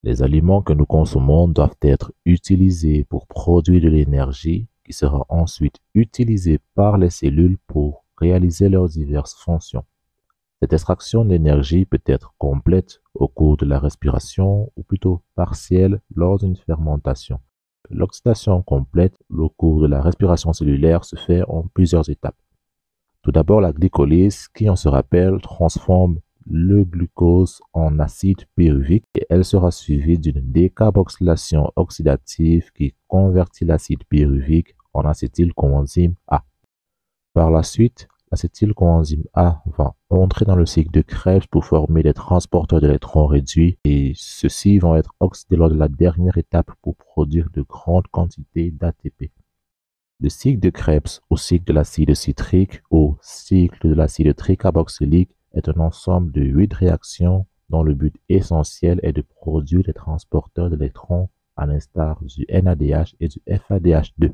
Les aliments que nous consommons doivent être utilisés pour produire de l'énergie qui sera ensuite utilisée par les cellules pour réaliser leurs diverses fonctions. Cette extraction d'énergie peut être complète au cours de la respiration ou plutôt partielle lors d'une fermentation. L'oxydation complète au cours de la respiration cellulaire se fait en plusieurs étapes. Tout d'abord, la glycolyse qui, on se rappelle, transforme le glucose en acide pyruvique et elle sera suivie d'une décarboxylation oxydative qui convertit l'acide pyruvique en acétylcoenzyme A. Par la suite, l'acétylcoenzyme A va entrer dans le cycle de Krebs pour former des transporteurs d'électrons réduits et ceux-ci vont être oxydés lors de la dernière étape pour produire de grandes quantités d'ATP. Le cycle de Krebs ou cycle de l'acide citrique ou cycle de l'acide tricarboxylique est un ensemble de 8 réactions dont le but essentiel est de produire des transporteurs d'électrons à l'instar du NADH et du FADH2.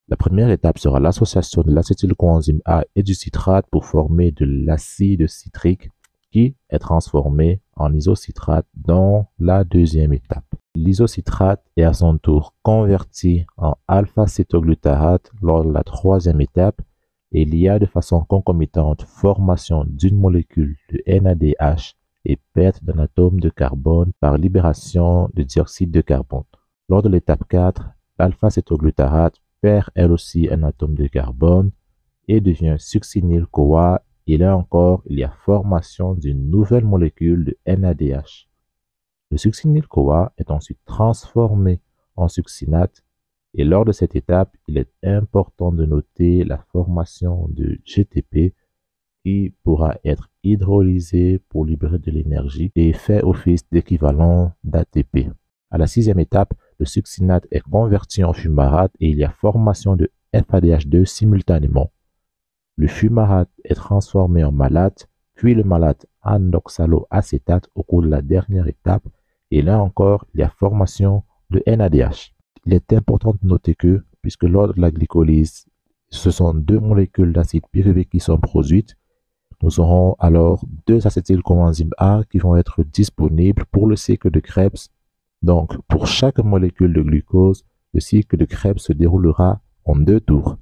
La première étape sera l'association de l'acétylcoenzyme A et du citrate pour former de l'acide citrique qui est transformé en isocitrate dans la deuxième étape. L'isocitrate est à son tour converti en alpha-cétoglutarate lors de la troisième étape et il y a de façon concomitante formation d'une molécule de NADH et perte d'un atome de carbone par libération de dioxyde de carbone. Lors de l'étape 4, l'alpha-cétoglutarate perd elle aussi un atome de carbone et devient succinyl-CoA et là encore il y a formation d'une nouvelle molécule de NADH. Le succinyl-CoA est ensuite transformé en succinate et lors de cette étape, il est important de noter la formation de GTP qui pourra être hydrolysé pour libérer de l'énergie et fait office d'équivalent d'ATP. À la sixième étape, le succinate est converti en fumarate et il y a formation de FADH2 simultanément. Le fumarate est transformé en malate, puis le malate en oxaloacétate au cours de la dernière étape et là encore, il y a formation de NADH. Il est important de noter que, puisque lors de la glycolyse, ce sont deux molécules d'acide pyruvique qui sont produites, nous aurons alors deux acétylcoenzymes A qui vont être disponibles pour le cycle de Krebs. Donc, pour chaque molécule de glucose, le cycle de Krebs se déroulera en 2 tours.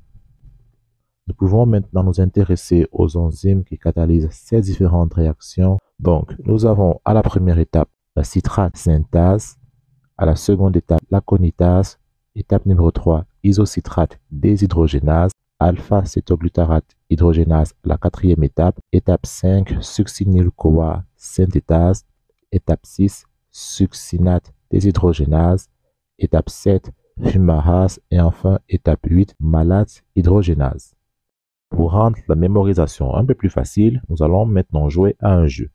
Nous pouvons maintenant nous intéresser aux enzymes qui catalysent ces différentes réactions. Donc, nous avons à la première étape la citrate synthase, à la seconde étape la conitase, étape numéro 3 isocitrate déshydrogénase, alpha-cétoglutarate hydrogénase à la quatrième étape, étape 5 succinyl-CoA synthétase, étape 6 succinate déshydrogénase, étape 7 fumarase et enfin étape 8 malate hydrogénase. Pour rendre la mémorisation un peu plus facile, nous allons maintenant jouer à un jeu.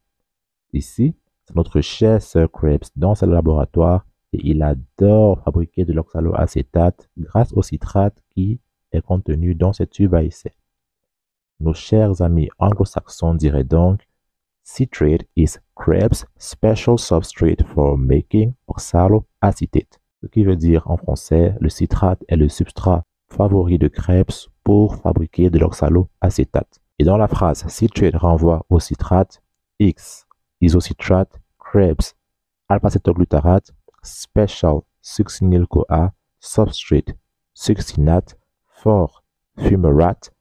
Ici, c'est notre cher Sir Krebs dans ce laboratoire et il adore fabriquer de l'oxaloacétate grâce au citrate qui est contenu dans ces tubes à essai. Nos chers amis anglo-saxons diraient donc Citrate is Krebs' special substrate for making oxaloacetate. Ce qui veut dire en français, le citrate est le substrat favori de Krebs pour fabriquer de l'oxaloacétate. Et dans la phrase citrate renvoie au citrate, X, isocitrate, Krebs, alpha-cétoglutarate, special succinyl-CoA, substrate, succinate, for fumarate,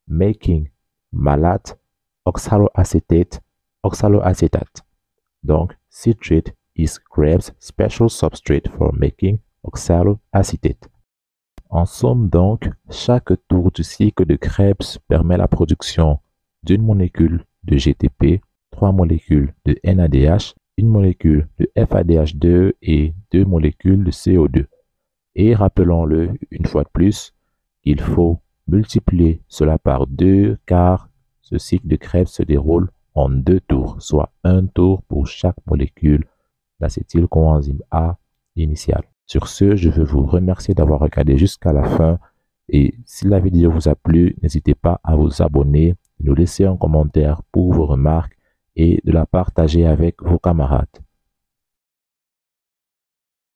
making, malate, oxaloacetate, oxaloacetate. Donc, citrate is Krebs' special substrate for making oxaloacetate. En somme donc, chaque tour du cycle de Krebs permet la production d'une molécule de GTP, 3 molécules de NADH, une molécule de FADH2 et 2 molécules de CO2. Et rappelons-le une fois de plus, il faut multiplier cela par 2 car ce cycle de Krebs se déroule en 2 tours, soit un tour pour chaque molécule d'acétylcoenzyme A initial. Sur ce, je veux vous remercier d'avoir regardé jusqu'à la fin et si la vidéo vous a plu, n'hésitez pas à vous abonner, de nous laisser un commentaire pour vos remarques et de la partager avec vos camarades.